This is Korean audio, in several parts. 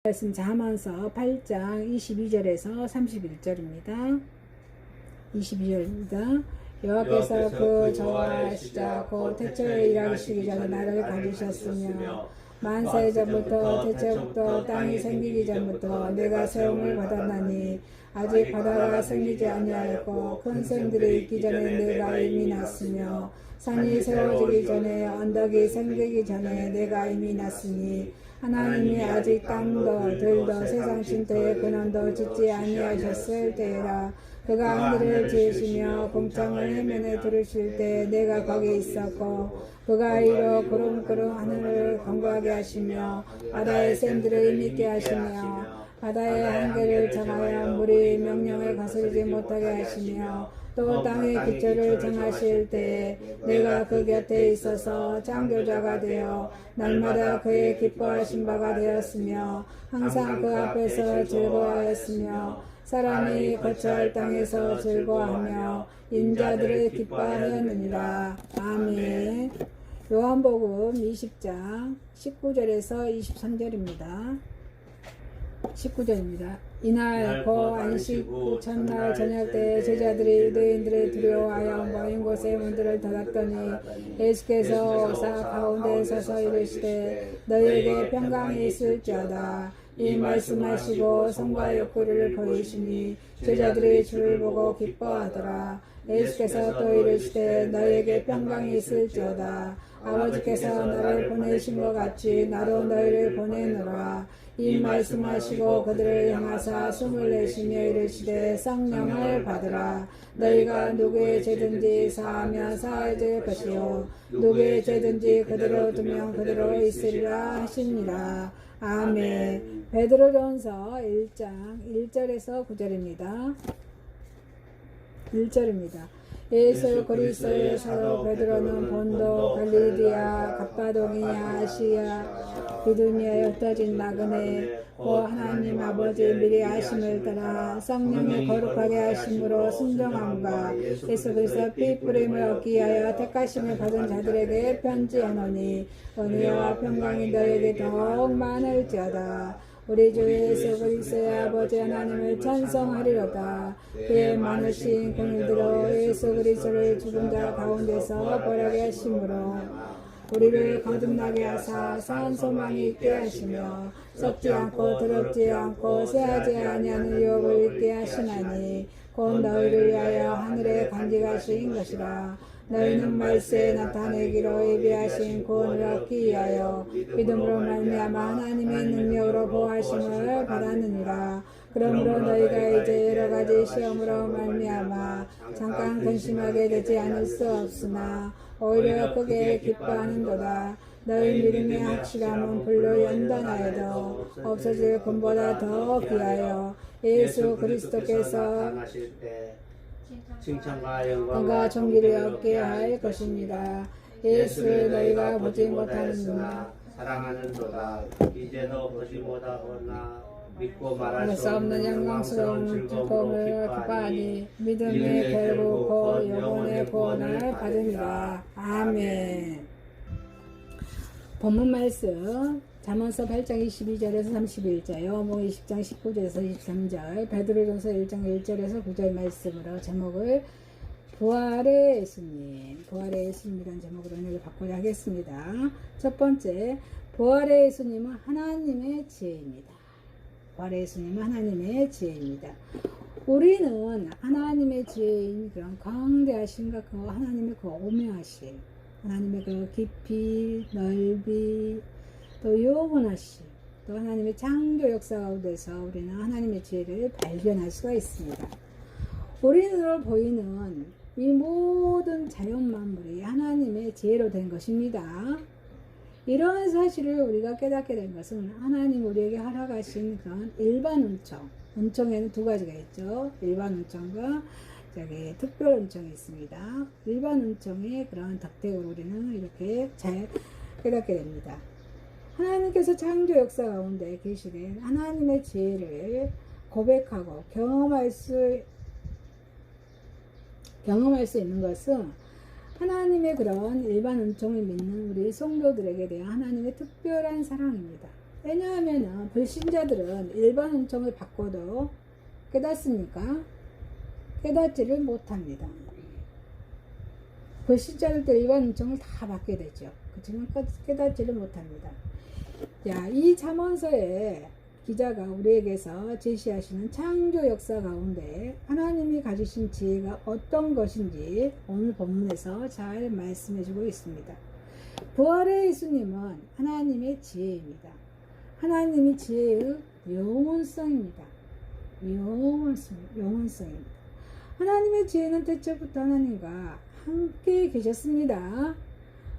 말씀 잠언서 8장 22절에서 31절입니다. 22절입니다. 여호와께서 그 저와 시작 곧 태초에 일하시기 전에 나를 가지셨으며 만세 전부터 태초부터 땅이 생기기 전부터 내가 세움을 받았나니 아직 바다가 생기지 아니하였고 큰 샘들이 있기 전에 내가 이미 났으며 산이 세워지기 전에 언덕이 생기기 전에 내가 이미 났으니 하나님이 아직 땅도 들도 세상 진토의 근원도 짓지 아니하셨을 때라. 그가 하늘을 지으시며 공창을 해면에 두르실 때 내가 거기 있었고 그가 이로 구름구름 하늘을 견고하게 하시며 바다의 샘들을 힘있게 하시며 바다의 한계를 정하여 물이 명령을 거스르지 못하게 하시며 또 땅의 기초를 정하실 때 내가 그 곁에 있어서 창조자가 되어 날마다 그의 기뻐하신 바가 되었으며 항상 그 앞에서 즐거워하였으며 사람이 거처할 땅에서 즐거워하며 인자들을 기뻐하였느니라. 아멘. 요한복음 20장 19절에서 23절입니다. 19절입니다. 이날 곧 안식 후 첫날 저녁 때 제자들이 유대인들을 두려워하여 모인 곳에 문들을 닫았더니 예수께서 오사 가운데 서서 이르시되 너희에게 평강이 있을지어다. 이 말씀하시고 성과 욕구를 보이시니 제자들이 주를 보고 기뻐하더라. 예수께서 또 이르시되 너희에게 평강이 있을지어다. 아버지께서 나를 보내신 것 같이 나도 너희를 보내노라. 이 말씀하시고 그들을 향하사 숨을 내쉬며 이르시되 성령을 받으라. 너희가 누구의 죄든지 사하면 사해질 것이요 누구의 죄든지 그대로 두면 그대로 있으리라 하시니라. 아멘. 베드로전서 1장 1절에서 9절입니다. 1절입니다. 예수 그리스도의 사도 베드로는 본도 갈릴리아 갑바도기아 아시아 비두니아에 흩어진 나그네 곧 하나님 아버지 미리 하심을 따라 성령이 거룩하게 하심으로 순종함과 예수 그리스도 피 뿌림을 얻기 위하여 택하심을 받은 자들에게 편지하노니 은혜와 평강이 너에게 더욱 많을지어다. 우리 주 예수 그리스도의 아버지 하나님을 찬송하리로다. 그의 많으신 공의대로 예수 그리스도를 죽은 자 가운데서 벌하게 하심으로 우리를 거듭나게 하사 산 소망이 있게 하시며 썩지 않고 더럽지 않고 쇠하지 아니하는 유업을 있게 하시나니 곧 너희를 위하여 하늘에 간직하신 것이라. 너희는 말세에 나타내기로 예비하신 구원을 얻기 위하여 믿음으로 말미암아 하나님의 능력으로 보호하심을 받았느니라. 그러므로 너희가 이제 여러가지 시험으로 말미암아 잠깐 근심하게 되지 않을 수 없으나 오히려 크게 기뻐하는도다. 너희 믿음의 확실함은 불로 연단하여도 없어질 금보다 더 귀하여 예수 그리스도께서 칭찬과 영광과 존귀를 얻게 할 것입니다. 예수를 너희가 보지 못하는구나 사랑하는도다. 이제도 보지 못하거나 믿고 말할 수 없는 영광스러운 즐거움을 기뻐하니 믿음의 결국 곧 영혼의 구원을 받으리라. 아멘. 본문 말씀 잠언서 8장 22절에서 31절, 요한복음 20장 19절에서 23절, 베드로전서 1장 1절에서 9절 말씀으로 제목을 부활의 예수님, 부활의 예수님이라는 제목으로 은혜를 받고자 하겠습니다. 첫 번째, 부활의 예수님은 하나님의 지혜입니다. 부활의 예수님은 하나님의 지혜입니다. 우리는 하나님의 지혜인 그런 광대하신가 그 하나님의 그 오묘하심, 하나님의 그 깊이, 넓이, 또 요분하심, 또 하나님의 창조 역사 가운데서 우리는 하나님의 지혜를 발견할 수가 있습니다. 우리 눈으로 보이는 이 모든 자연 만물이 하나님의 지혜로 된 것입니다. 이러한 사실을 우리가 깨닫게 된 것은 하나님 우리에게 허락하신 그런 일반 은총, 은총에는 두 가지가 있죠. 일반 은총과 특별 은총이 있습니다. 일반 은총의 그런 덕택으로 우리는 이렇게 잘 깨닫게 됩니다. 하나님께서 창조 역사 가운데 계시된 하나님의 지혜를 고백하고 경험할 수 있는 것은 하나님의 그런 일반 은총을 믿는 우리 성도들에게 대한 하나님의 특별한 사랑입니다. 왜냐하면 불신자들은 일반 은총을 받고도 깨닫습니까? 깨닫지를 못합니다. 불신자들도 일반 은총을 다 받게 되죠. 그렇지만 깨닫지를 못합니다. 자, 이 잠언서에 기자가 우리에게서 제시하시는 창조 역사 가운데 하나님이 가지신 지혜가 어떤 것인지 오늘 본문에서 잘 말씀해 주고 있습니다. 부활의 예수님은 하나님의 지혜입니다. 하나님이 지혜의 영원성입니다. 영원성입니다. 하나님의 지혜는 태초부터 하나님과 함께 계셨습니다.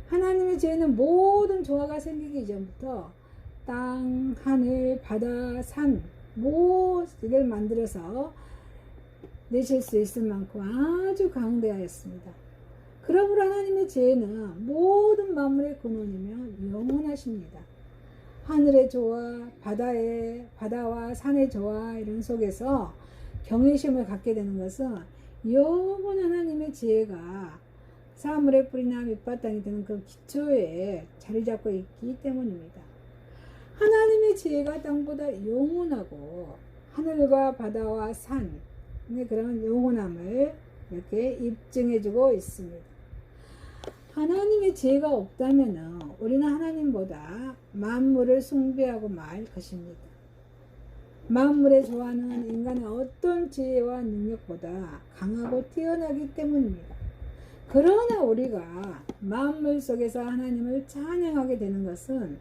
하나님의 지혜는 모든 조화가 생기기 이전부터 땅, 하늘, 바다, 산 모두를 만들어서 내실 수 있을 만큼 아주 강대하였습니다. 그러므로 하나님의 지혜는 모든 만물의 근원이며 영원하십니다. 하늘의 조화, 바다와 산의 조화 이런 속에서 경외심을 갖게 되는 것은 영원한 하나님의 지혜가 사물의 뿌리나 밑바탕이 되는 그 기초에 자리 잡고 있기 때문입니다. 하나님의 지혜가 땅보다 영원하고 하늘과 바다와 산의 그런 영원함을 이렇게 입증해주고 있습니다. 하나님의 지혜가 없다면 우리는 하나님보다 만물을 숭배하고 말 것입니다. 만물의 조화는 인간의 어떤 지혜와 능력보다 강하고 뛰어나기 때문입니다. 그러나 우리가 만물 속에서 하나님을 찬양하게 되는 것은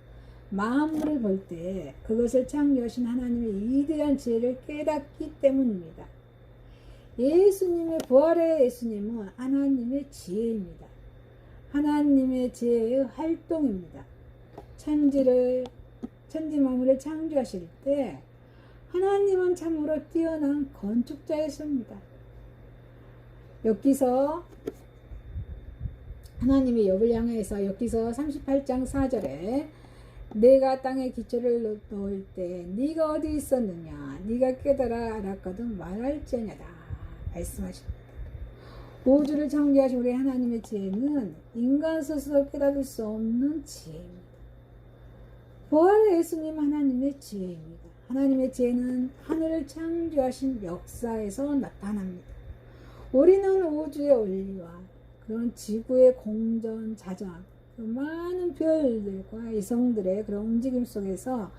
만물을 볼 때 그것을 창조하신 하나님의 위대한 지혜를 깨닫기 때문입니다. 예수님의 부활의 예수님은 하나님의 지혜입니다. 하나님의 지혜의 활동입니다. 천지 만물을 창조하실 때 하나님은 참으로 뛰어난 건축자이십니다. 엽기서 하나님이 욥을 향해서 엽기서 38장 4절에 내가 땅에 기초를 놓을 때 네가 어디 있었느냐 네가 깨달아 알았거든 말할지어냐다 말씀하십니다. 우주를 창조하신 우리 하나님의 지혜는 인간 스스로 깨달을 수 없는 지혜입니다. 부활의 예수님 하나님의 지혜입니다. 하나님의 지혜는 하늘을 창조하신 역사에서 나타납니다. 우리는 우주의 원리와 그런 지구의 공전, 자전, 그 많은 별들과 이성들의 그런 움직임 속에서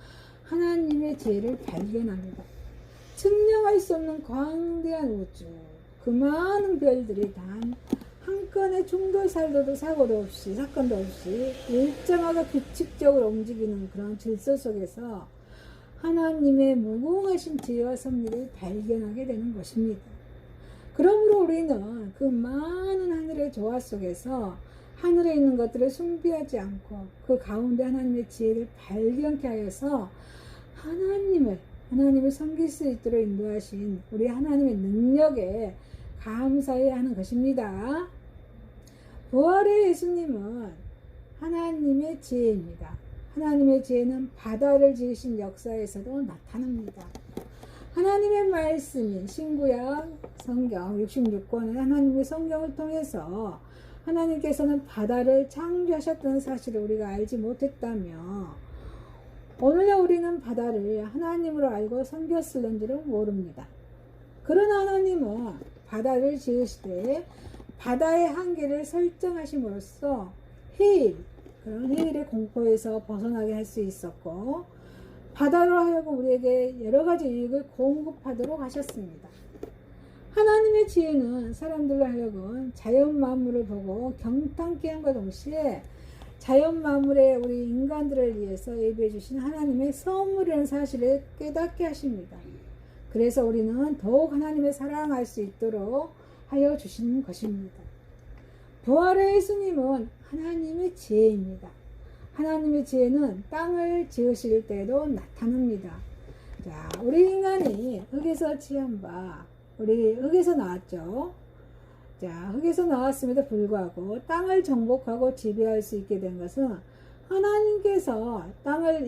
하나님의 지혜를 발견합니다. 측량할 수 없는 광대한 우주, 그 많은 별들이 단 한 건의 충돌 사고도 없이 사건도 없이 일정하고 규칙적으로 움직이는 그런 질서 속에서 하나님의 무궁하신 지혜와 섭리를 발견하게 되는 것입니다. 그러므로 우리는 그 많은 하늘의 조화 속에서 하늘에 있는 것들을 숭배하지 않고 그 가운데 하나님의 지혜를 발견케 하여서 하나님을 섬길 수 있도록 인도하신 우리 하나님의 능력에 감사해야 하는 것입니다. 부활의 예수님은 하나님의 지혜입니다. 하나님의 지혜는 바다를 지으신 역사에서도 나타납니다. 하나님의 말씀인 신구약 성경 66권의 하나님의 성경을 통해서 하나님께서는 바다를 창조하셨다는 사실을 우리가 알지 못했다며 오늘날 우리는 바다를 하나님으로 알고 섬겼을는지를 모릅니다. 그러나 하나님은 바다를 지으시되 바다의 한계를 설정하심으로써 그런 해일의 공포에서 벗어나게 할 수 있었고 바다로 하여금 우리에게 여러 가지 유익을 공급하도록 하셨습니다. 하나님의 지혜는 사람들로 하여금 자연 만물을 보고 경탄케 함과 동시에 자연 만물에 우리 인간들을 위해서 예비해 주신 하나님의 선물이라는 사실을 깨닫게 하십니다. 그래서 우리는 더욱 하나님을 사랑할 수 있도록 하여 주시는 것입니다. 부활의 예수님은 하나님의 지혜입니다. 하나님의 지혜는 땅을 지으실 때도 나타납니다. 자, 우리 인간이 흙에서 취한 바, 우리 흙에서 나왔죠. 자, 흙에서 나왔음에도 불구하고 땅을 정복하고 지배할 수 있게 된 것은 하나님께서 땅을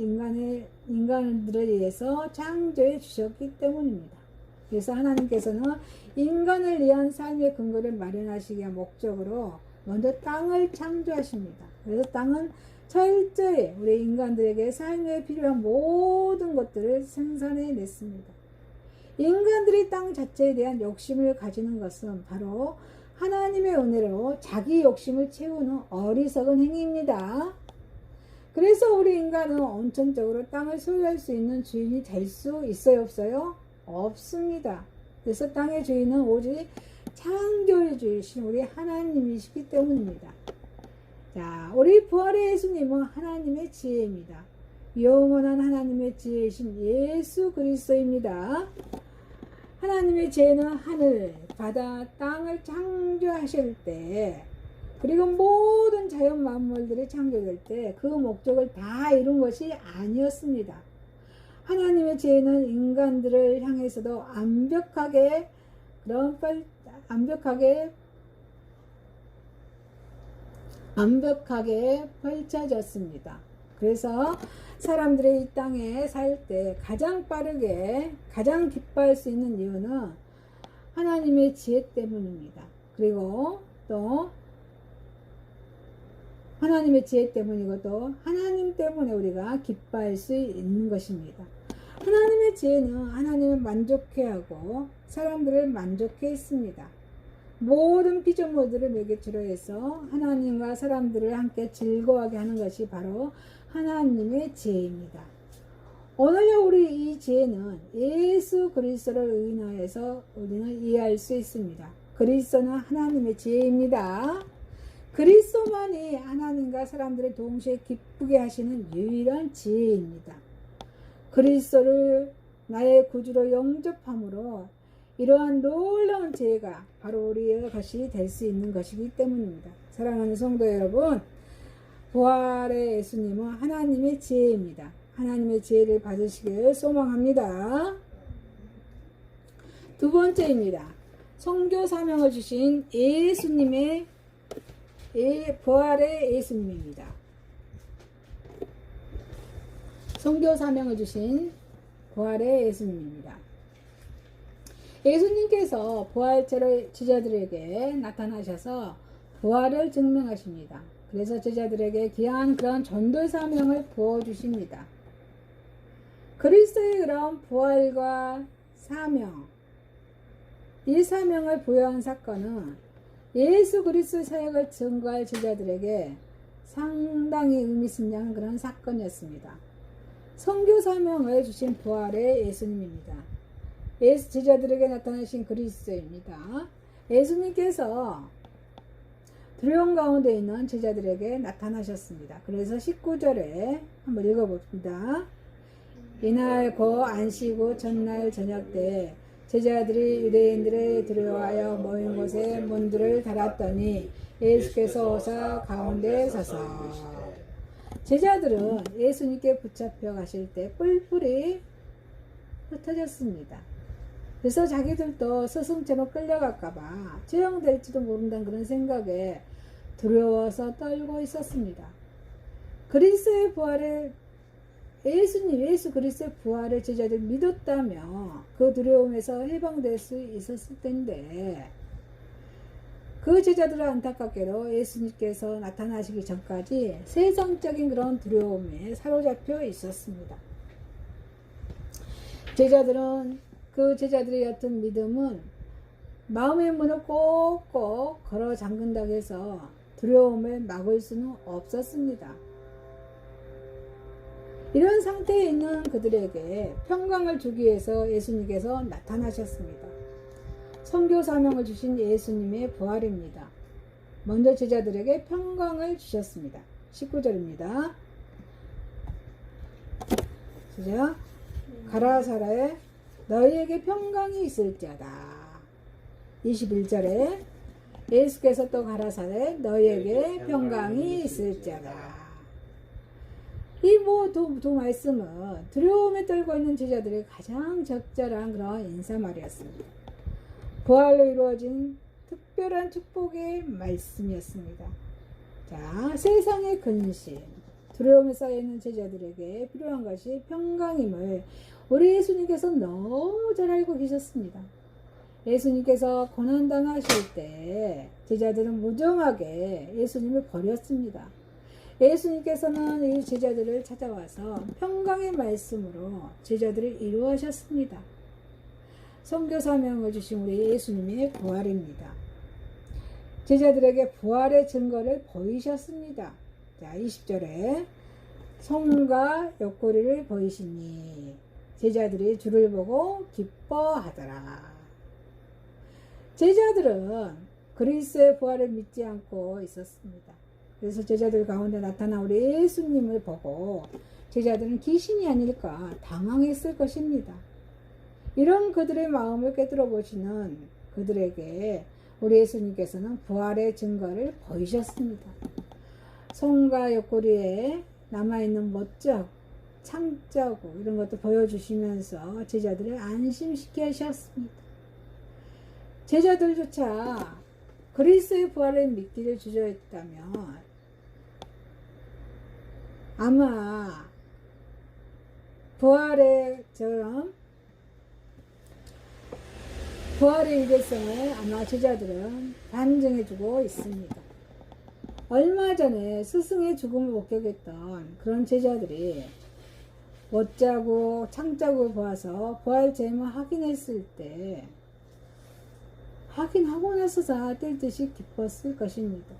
인간들에 의해서 창조해 주셨기 때문입니다. 그래서 하나님께서는 인간을 위한 삶의 근거를 마련하시기 위한 목적으로 먼저 땅을 창조하십니다. 그래서 땅은 철저히 우리 인간들에게 삶에 필요한 모든 것들을 생산해 냈습니다. 인간들이 땅 자체에 대한 욕심을 가지는 것은 바로 하나님의 은혜로 자기 욕심을 채우는 어리석은 행위입니다. 그래서 우리 인간은 온천적으로 땅을 소유할 수 있는 주인이 될 수 있어요, 없어요? 없습니다. 그래서 땅의 주인은 오직 창조해 주신 우리 하나님이시기 때문입니다. 자, 우리 부활의 예수님은 하나님의 지혜입니다. 영원한 하나님의 지혜이신 예수 그리스도입니다. 하나님의 지혜는 하늘, 바다, 땅을 창조하실 때, 그리고 모든 자연 만물들이 창조될 때 그 목적을 다 이룬 것이 아니었습니다. 하나님의 지혜는 인간들을 향해서도 완벽하게 펼쳐졌습니다. 그래서 사람들이 이 땅에 살 때 가장 빠르게 가장 기뻐할 수 있는 이유는 하나님의 지혜 때문입니다. 그리고 또 하나님의 지혜 때문이고 또 하나님 때문에 우리가 기뻐할 수 있는 것입니다. 하나님의 지혜는 하나님을 만족해 하고 사람들을 만족해 했습니다. 모든 피조물들을 매개체로 해서 하나님과 사람들을 함께 즐거워하게 하는 것이 바로 하나님의 지혜입니다. 오늘요 우리 이 지혜는 예수 그리스도를 의인하여서 우리는 이해할 수 있습니다. 그리스도는 하나님의 지혜입니다. 그리스도만이 하나님과 사람들을 동시에 기쁘게 하시는 유일한 지혜입니다. 그리스도를 나의 구주로 영접함으로 이러한 놀라운 지혜가 바로 우리의 것이 될 수 있는 것이기 때문입니다. 사랑하는 성도 여러분, 부활의 예수님은 하나님의 지혜입니다. 하나님의 지혜를 받으시길 소망합니다. 두 번째입니다. 선교 사명을 주신 예수님의 부활의 예수님입니다. 선교 사명을 주신 부활의 예수님입니다. 예수님께서 부활체로 제자들에게 나타나셔서 부활을 증명하십니다. 그래서 제자들에게 귀한 그런 전도 사명을 부어주십니다. 그리스도의 그런 부활과 사명, 이 사명을 부여한 사건은 예수 그리스도의 사역을 증거할 제자들에게 상당히 의미 있는 그런 사건이었습니다. 선교 사명을 주신 부활의 예수님입니다. 제자들에게 나타나신 그리스도입니다. 예수님께서 두려움 가운데 있는 제자들에게 나타나셨습니다. 그래서 19절에 한번 읽어봅니다. 이날 곧 안식 전날 저녁 때 제자들이 유대인들을 두려워하여 모인 곳에 문들을 닫았더니 예수께서 오사 가운데 서서 제자들은 예수님께 붙잡혀 가실 때 뿔뿔이 흩어졌습니다. 그래서 자기들도 스승처럼 끌려갈까봐 처형될지도 모른다는 그런 생각에 두려워서 떨고 있었습니다. 그리스도의 부활을 예수 그리스도의 부활을 제자들이 믿었다며 그 두려움에서 해방될 수 있었을 텐데 그 제자들은 안타깝게도 예수님께서 나타나시기 전까지 세상적인 그런 두려움에 사로잡혀 있었습니다. 그 제자들의 옅은 믿음은 마음의 문을 꼭꼭 걸어 잠근다고 해서 두려움을 막을 수는 없었습니다. 이런 상태에 있는 그들에게 평강을 주기 위해서 예수님께서 나타나셨습니다. 선교 사명을 주신 예수님의 부활입니다. 먼저 제자들에게 평강을 주셨습니다. 19절입니다. 시작. 가라사라에 너희에게 평강이 있을지어다. 21절에 예수께서 또 가라사대 너희에게 평강이 있을지어다. 이 두 말씀은 두려움에 떨고 있는 제자들의 가장 적절한 그런 인사말이었습니다. 부활로 이루어진 특별한 축복의 말씀이었습니다. 자, 세상의 근심, 두려움에 쌓여있는 제자들에게 필요한 것이 평강임을 우리 예수님께서 너무 잘 알고 계셨습니다. 예수님께서 고난당하실 때 제자들은 무정하게 예수님을 버렸습니다. 예수님께서는 이 제자들을 찾아와서 평강의 말씀으로 제자들을 이루하셨습니다. 선교 사명을 주신 우리 예수님의 부활입니다. 제자들에게 부활의 증거를 보이셨습니다. 자, 20절에 손과 옆구리를 보이시니 제자들이 주를 보고 기뻐하더라. 제자들은 그리스도의 부활을 믿지 않고 있었습니다. 그래서 제자들 가운데 나타난 우리 예수님을 보고 제자들은 귀신이 아닐까 당황했을 것입니다. 이런 그들의 마음을 깨뜨려 보시는 그들에게 우리 예수님께서는 부활의 증거를 보이셨습니다. 손과 옆구리에 남아있는 멋쩍, 창자국 이런 것도 보여주시면서 제자들을 안심시켜 하셨습니다. 제자들조차 그리스도의 부활을 믿기를 주저했다면 아마 부활의 일개성을 아마 제자들은 반증해주고 있습니다. 얼마 전에 스승의 죽음을 목격했던 그런 제자들이 못자국, 창자국을 보아서 부활 잼을 확인했을 때 확인하고 나서 다 뗄 듯이 기뻤을 것입니다.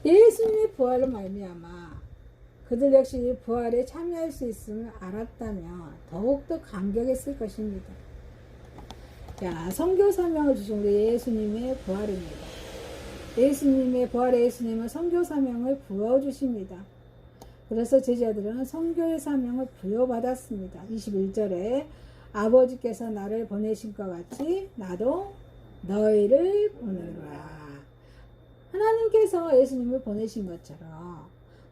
예수님의 부활로 말미암아 그들 역시 부활에 참여할 수 있음을 알았다면 더욱더 감격했을 것입니다. 자, 선교 사명을 주신 우리 예수님의 부활입니다. 예수님의 부활의 예수님은 선교 사명을 부어주십니다. 그래서 제자들은 선교의 사명을 부여받았습니다. 21절에 아버지께서 나를 보내신 것 같이 나도 너희를 보내노라. 하나님께서 예수님을 보내신 것처럼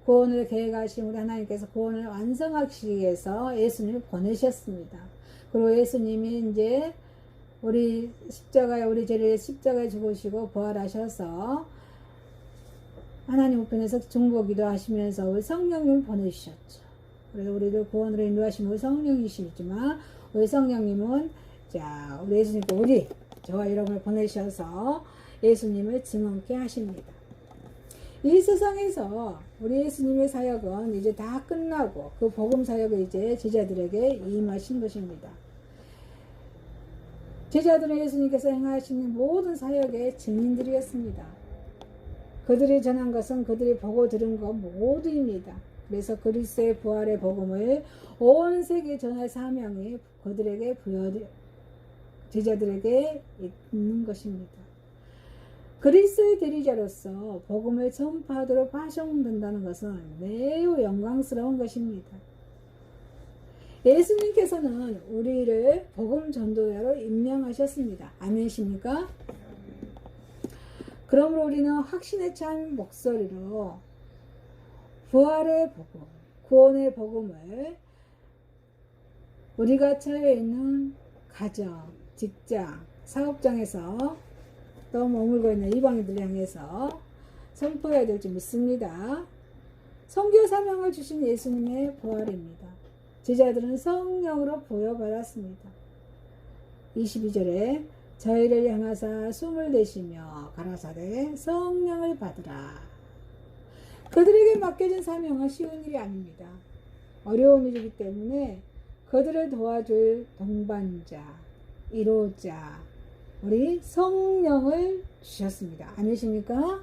구원을 계획하신 우리 하나님께서 구원을 완성하시기 위해서 예수님을 보내셨습니다. 그리고 예수님이 이제 우리 죄를 십자가에 죽으시고 부활하셔서 하나님 우편에서 중보기도 하시면서 우리 성령님을 보내주셨죠. 그래서 우리를 구원으로 인도하신 우리 성령이시지만 우리 성령님은 자 우리 예수님께 저와 여러분을 보내셔서 예수님을 증언케 하십니다. 이 세상에서 우리 예수님의 사역은 이제 다 끝나고 그 복음 사역을 이제 제자들에게 임하신 것입니다. 제자들은 예수님께서 행하시는 모든 사역의 증인들이었습니다. 그들이 전한 것은 그들이 보고 들은 것 모두입니다. 그래서 그리스도의 부활의 복음을 온 세계에 전할 사명이 그들에게 제자들에게 있는 것입니다. 그리스도의 대리자로서 복음을 전파하도록 파송된다는 것은 매우 영광스러운 것입니다. 예수님께서는 우리를 복음 전도자로 임명하셨습니다. 아멘이십니까? 그러므로 우리는 확신에 찬 목소리로 부활의 복음, 구원의 복음을 우리가 처해 있는 가정, 직장, 사업장에서 또 머물고 있는 이방인들을 향해서 선포해야 될지 믿습니다. 선교 사명을 주신 예수님의 부활입니다. 제자들은 성령으로 부여받았습니다. 22절에 저희를 향하사 숨을 내쉬며 가라사대 성령을 받으라. 그들에게 맡겨진 사명은 쉬운 일이 아닙니다. 어려운 일이기 때문에 그들을 도와줄 동반자, 이로자, 우리 성령을 주셨습니다. 아니십니까?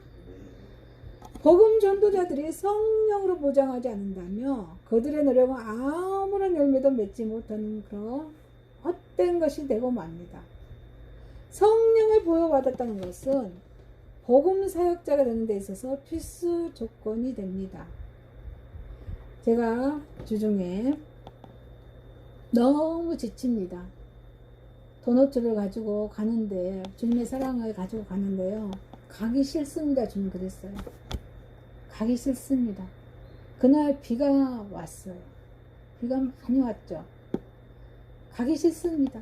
복음 전도자들이 성령으로 보장하지 않는다면 그들의 노력은 아무런 열매도 맺지 못하는 그런 헛된 것이 되고 맙니다. 성령을 부여받았다는 것은 복음 사역자가 되는 데 있어서 필수 조건이 됩니다. 제가 주중에 너무 지칩니다. 도넛을 가지고 가는데 주님의 사랑을 가지고 가는데요. 가기 싫습니다. 주님 그랬어요. 가기 싫습니다. 그날 비가 왔어요. 비가 많이 왔죠. 가기 싫습니다.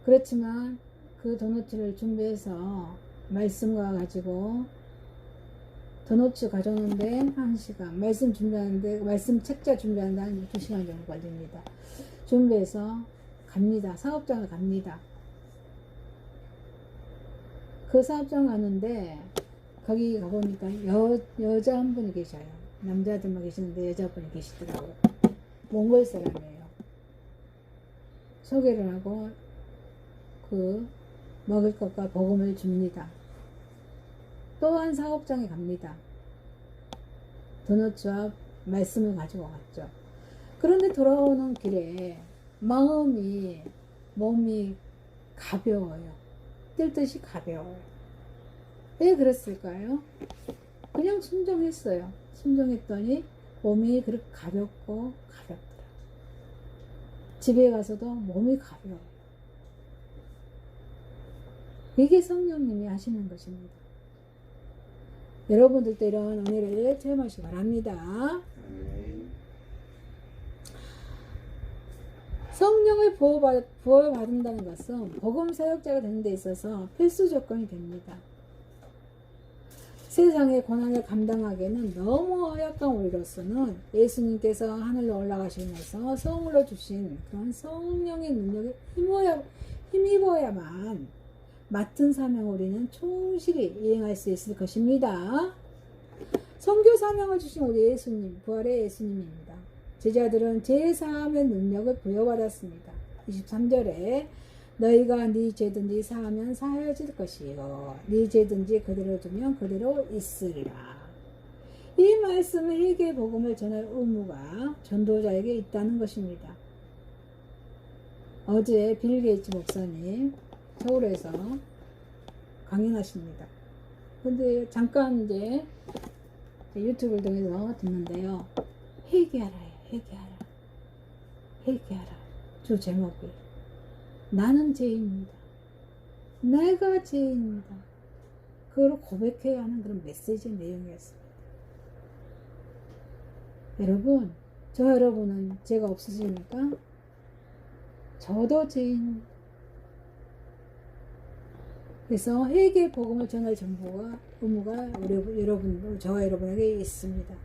그렇지만 그 도넛을 준비해서 말씀과 가지고 도넛 가져오는데 1시간, 말씀 준비하는데 말씀 책자 준비하는데 한 2시간 정도 걸립니다. 준비해서 갑니다. 사업장을 갑니다. 그 사업장 가는데 거기 가보니까 여자 한 분이 계셔요. 남자들만 계시는데 여자분이 계시더라고요. 몽골 사람이에요. 소개를 하고 그 먹을 것과 복음을 줍니다. 또 한 사업장에 갑니다. 도넛과 말씀을 가지고 갔죠. 그런데 돌아오는 길에 몸이 가벼워요. 뜰 듯이 가벼워요. 왜 그랬을까요? 그냥 순종했어요. 순종했더니 몸이 그렇게 가볍고 가볍더라. 집에 가서도 몸이 가벼워요. 이게 성령님이 하시는 것입니다. 여러분들도 이런 은혜를 체험하시기 바랍니다. 성령을 부어받는다는 것은 복음 사역자가 되는 데 있어서 필수 조건이 됩니다. 세상의 고난을 감당하기에는 너무 허약한 우리로서는 예수님께서 하늘로 올라가시면서 성으로 주신 그런 성령의 능력에 힘입어야만 맡은 사명을 우리는 충실히 이행할 수 있을 것입니다. 선교 사명을 주신 우리 예수님, 부활의 예수님입니다. 제자들은 제4함의 능력을 부여받았습니다. 23절에 너희가 네 죄든지 사하면 사하여질 것이요 네 죄든지 그대로 두면 그대로 있으리라. 이 말씀은 회개의 복음을 전할 의무가 전도자에게 있다는 것입니다. 어제 빌 게이츠 목사님 서울에서 강연하십니다. 근데 잠깐 이제 유튜브를 통해서 듣는데요. 회개하라요. 회개하라. 주 제목이 나는 죄인입니다. 내가 죄인입니다. 그걸 고백해야 하는 그런 메시지의 내용이었습니다. 여러분, 여러분은 죄가 없으십니까? 저도 죄인입니다. 그래서 회개의 복음을 전할 정보가 의무가 저와 여러분에게 있습니다.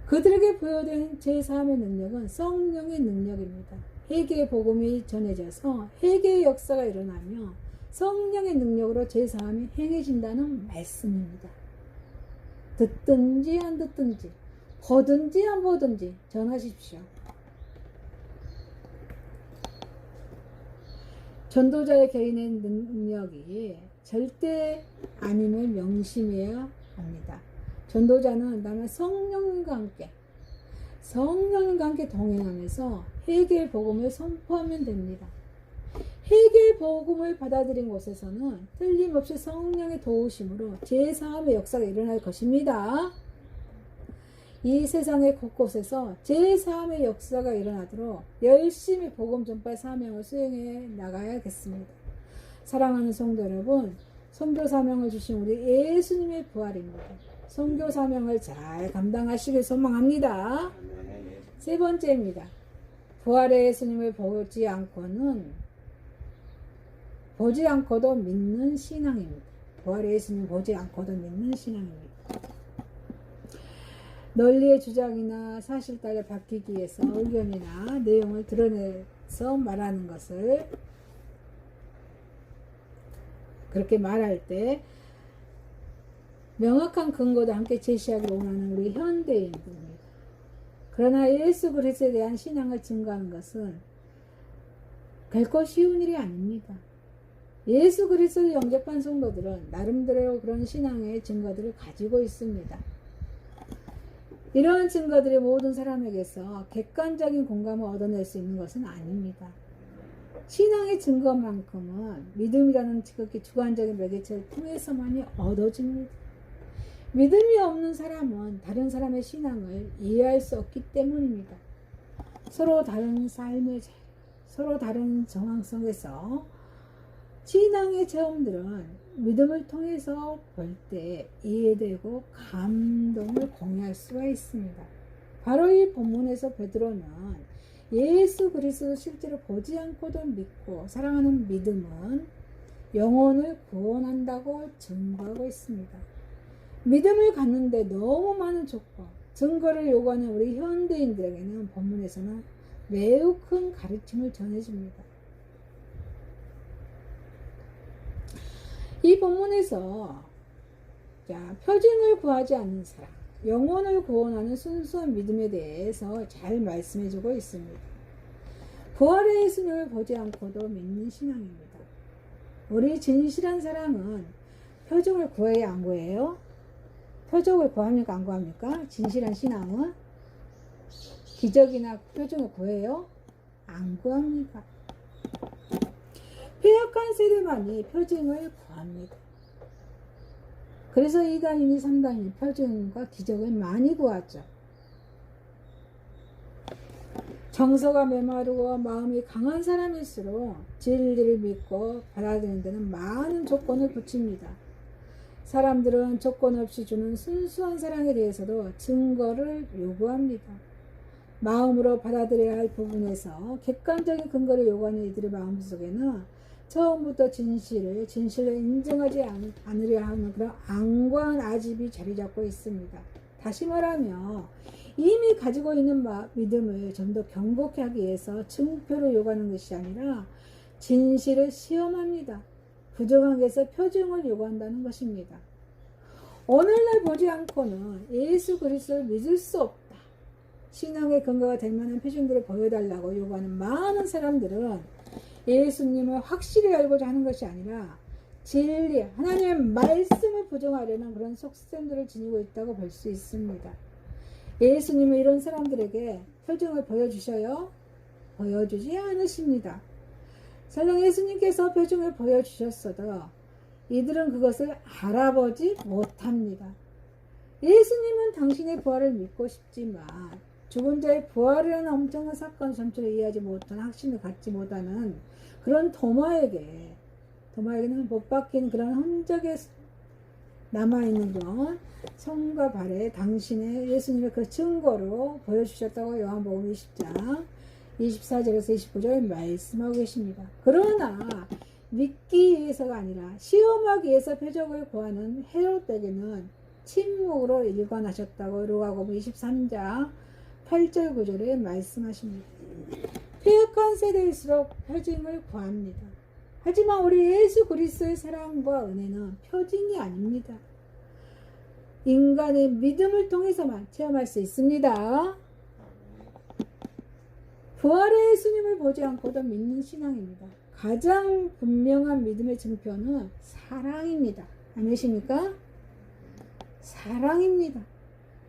그들에게 부여된 제3의 능력은 성령의 능력입니다. 회개의 복음이 전해져서 회개의 역사가 일어나며 성령의 능력으로 제3이 행해진다는 말씀입니다. 듣든지 안 듣든지 보든지 안 보든지 전하십시오. 전도자의 개인의 능력이 절대 아님을 명심해야 합니다. 전도자는 다만 성령과 함께 동행하면서 회개의 복음을 선포하면 됩니다. 회개의 복음을 받아들인 곳에서는 틀림없이 성령의 도우심으로 제4함의 역사가 일어날 것입니다. 이 세상의 곳곳에서 제4함의 역사가 일어나도록 열심히 복음 전파 사명을 수행해 나가야겠습니다. 사랑하는 성도 여러분, 선교 사명을 주신 우리 예수님의 부활입니다. 선교 사명을 잘 감당하시길 소망합니다. 세 번째입니다. 부활의 예수님을 보지 않고도 믿는 신앙입니다. 부활의 예수님 보지 않고도 믿는 신앙입니다. 널리의 주장이나 사실 따라 바뀌기 위해서 의견이나 내용을 드러내서 말하는 것을 그렇게 말할 때 명확한 근거도 함께 제시하기 원하는 우리 현대인들입니다. 그러나 예수 그리스도에 대한 신앙을 증거하는 것은 결코 쉬운 일이 아닙니다. 예수 그리스도를 영접한 성도들은 나름대로 그런 신앙의 증거들을 가지고 있습니다. 이러한 증거들이 모든 사람에게서 객관적인 공감을 얻어낼 수 있는 것은 아닙니다. 신앙의 증거만큼은 믿음이라는 지극히 주관적인 매개체를 통해서만이 얻어집니다. 믿음이 없는 사람은 다른 사람의 신앙을 이해할 수 없기 때문입니다. 서로 다른 삶의 서로 다른 정황 속에서 신앙의 체험들은 믿음을 통해서 볼 때 이해되고 감동을 공유할 수가 있습니다. 바로 이 본문에서 베드로는 예수 그리스도 실제로 보지 않고도 믿고 사랑하는 믿음은 영혼을 구원한다고 증거하고 있습니다. 믿음을 갖는데 너무 많은 조건, 증거를 요구하는 우리 현대인들에게는 본문에서는 매우 큰 가르침을 전해줍니다. 이 본문에서 자, 표징을 구하지 않는 사람, 영혼을 구원하는 순수한 믿음에 대해서 잘 말씀해주고 있습니다. 부활의 예수님을 보지 않고도 믿는 신앙입니다. 우리 진실한 사람은 표징을 구해야 안 구해요? 표적을 구합니까? 안 구합니까? 진실한 신앙은 기적이나 표징을 구해요? 안 구합니까? 폐역한 세대만이 표징을 구합니다. 그래서 2단이니 3단이니 표징과 기적을 많이 구하죠. 정서가 메마르고 마음이 강한 사람일수록 진리를 믿고 받아들이는 데는 많은 조건을 붙입니다. 사람들은 조건 없이 주는 순수한 사랑에 대해서도 증거를 요구합니다. 마음으로 받아들여야 할 부분에서 객관적인 근거를 요구하는 이들의 마음속에는 처음부터 진실로 인정하지 않으려 하는 그런 안과한 아집이 자리 잡고 있습니다. 다시 말하면 이미 가지고 있는 믿음을 좀 더 견고케 하기 위해서 증표를 요구하는 것이 아니라 진실을 시험합니다. 부정한 것에서 표징을 요구한다는 것입니다. 오늘날 보지 않고는 예수 그리스도를 믿을 수 없다. 신앙의 근거가 될 만한 표징들을 보여달라고 요구하는 많은 사람들은 예수님을 확실히 알고자 하는 것이 아니라 진리, 하나님의 말씀을 부정하려는 그런 속셈들을 지니고 있다고 볼 수 있습니다. 예수님은 이런 사람들에게 표징을 보여주셔요? 보여주지 않으십니다. 설령 예수님께서 표징을 보여주셨어도 이들은 그것을 알아보지 못합니다. 예수님은 당신의 부활을 믿고 싶지만 죽은 자의 부활이라는 엄청난 사건 전체를 이해하지 못한 확신을 갖지 못하는 그런 도마에게는 못 박힌 그런 흔적에 남아있는 건 손과 발에 당신의 예수님의 그 증거로 보여주셨다고 요한복음 20장 24절에서 29절에 말씀하고 계십니다. 그러나 믿기 위해서가 아니라 시험하기 위해서 표적을 구하는 헤롯에게는 침묵으로 일관하셨다고 루가복음 23장 8절 9절에 말씀하십니다. 폐역한 세대일수록 표징을 구합니다. 하지만 우리 예수 그리스도의 사랑과 은혜는 표징이 아닙니다. 인간의 믿음을 통해서만 체험할 수 있습니다. 부활의 예수님을 보지 않고도 믿는 신앙입니다. 가장 분명한 믿음의 증표는 사랑입니다. 아니십니까? 사랑입니다.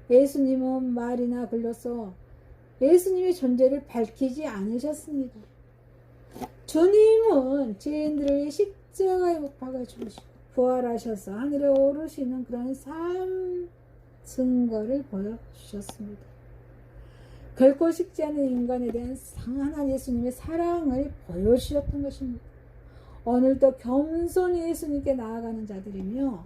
예수님은 말이나 글로써 예수님의 존재를 밝히지 않으셨습니다. 주님은 죄인들을 십자가에 못 박아 죽으시고 부활하셔서 하늘에 오르시는 그런 삶 증거를 보여주셨습니다. 결코 식지 않은 인간에 대한 상한한 예수님의 사랑을 보여주셨던 것입니다. 오늘도 겸손히 예수님께 나아가는 자들이며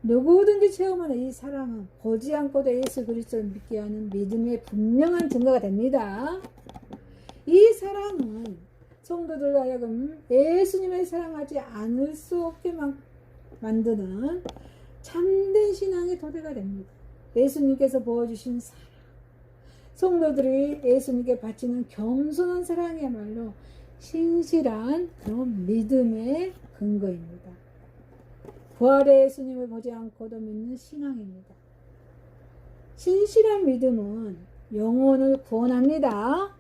누구든지 체험하는 이 사랑은 보지 않고도 예수 그리스도를 믿게 하는 믿음의 분명한 증거가 됩니다. 이 사랑은 성도들로 하여금 예수님을 사랑하지 않을 수 없게 만드는 참된 신앙의 도대가 됩니다. 예수님께서 보여주신 사랑, 성도들이 예수님께 바치는 겸손한 사랑이야말로 신실한 그런 믿음의 근거입니다. 부활의 예수님을 보지 않고도 믿는 신앙입니다. 신실한 믿음은 영혼을 구원합니다.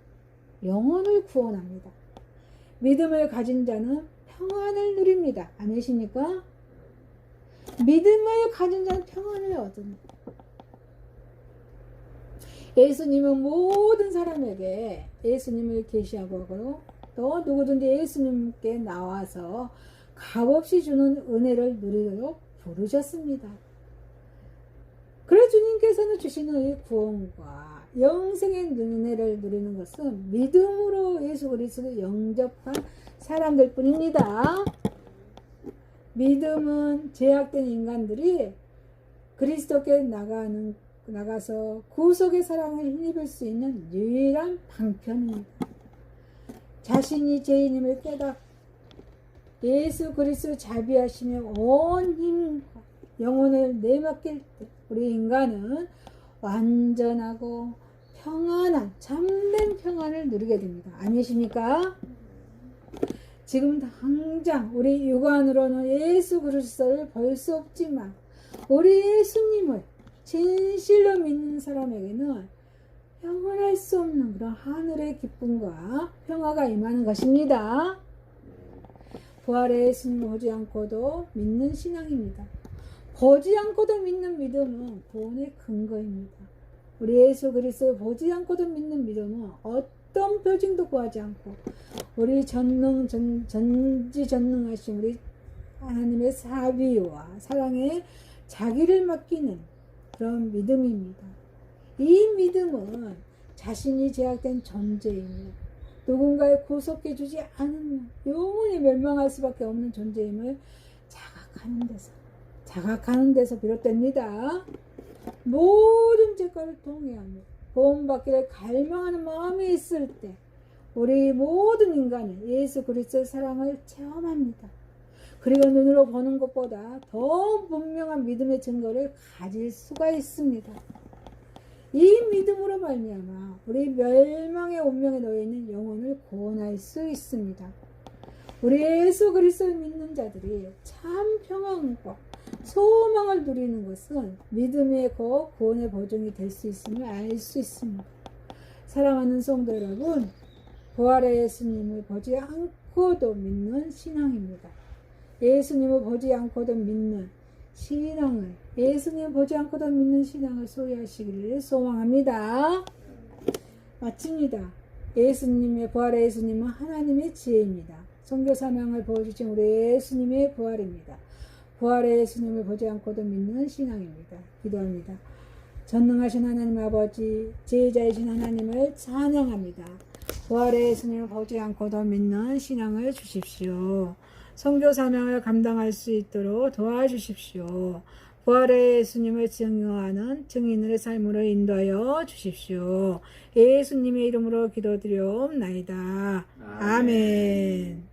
영혼을 구원합니다. 믿음을 가진 자는 평안을 누립니다. 아니십니까? 믿음을 가진 자는 평안을 얻습니다. 예수님은 모든 사람에게 예수님을 계시하고 또 누구든지 예수님께 나와서 값없이 주는 은혜를 누리도록 부르셨습니다. 그래 주님께서는 주시는 이 구원과 영생의 은혜를 누리는 것은 믿음으로 예수 그리스도를 영접한 사람들 뿐입니다. 믿음은 죄악된 인간들이 그리스도께 나가서 구속의 사랑을 힘입을 수 있는 유일한 방편입니다. 자신이 죄인임을 깨닫고 예수 그리스도 자비하시며 온 힘과 영혼을 내맡길 때 우리 인간은 완전하고 평안한 참된 평안을 누리게 됩니다. 아니십니까? 지금 당장 우리 육안으로는 예수 그리스도를 볼 수 없지만 우리 예수님을 진실로 믿는 사람에게는 영원할 수 없는 그런 하늘의 기쁨과 평화가 임하는 것입니다. 부활의 예수님을 보지 않고도 믿는 신앙입니다. 보지 않고도 믿는 믿음은 구원의 근거입니다. 우리 예수 그리스도를 보지 않고도 믿는 믿음은 어떤 표징도 구하지 않고 우리 전지전능하신 우리 하나님의 사비와 사랑에 자기를 맡기는 그런 믿음입니다. 이 믿음은 자신이 제약된 존재임을 누군가에 구속해 주지 않으면 영원히 멸망할 수밖에 없는 존재임을 자각하는 데서 비롯됩니다. 모든 죄과를 통회하며 구원받기를 갈망하는 마음이 있을 때 우리 모든 인간은 예수 그리스도의 사랑을 체험합니다. 그리고 눈으로 보는 것보다 더 분명한 믿음의 증거를 가질 수가 있습니다. 이 믿음으로 말미암아 우리 멸망의 운명에 놓여 있는 영혼을 구원할 수 있습니다. 우리 예수 그리스도를 믿는 자들이 참 평안과 소망을 누리는 것은 믿음의 구원의 보증이 될 수 있음을 알 수 있습니다. 사랑하는 성도 여러분, 부활의 예수님을 보지 않고도 믿는 신앙입니다. 예수님을 보지 않고도 믿는 신앙을, 예수님을 보지 않고도 믿는 신앙을 소유하시기를 소망합니다. 마칩니다. 부활의 예수님은 하나님의 지혜입니다. 선교 사명을 보여주신 우리 예수님의 부활입니다. 부활의 예수님을 보지 않고도 믿는 신앙입니다. 기도합니다. 전능하신 하나님 아버지, 지혜자이신 하나님을 찬양합니다. 부활의 예수님을 보지 않고도 믿는 신앙을 주십시오. 선교 사명을 감당할 수 있도록 도와주십시오. 부활의 예수님을 증거하는 증인들의 삶으로 인도하여 주십시오. 예수님의 이름으로 기도드리옵나이다. 아멘.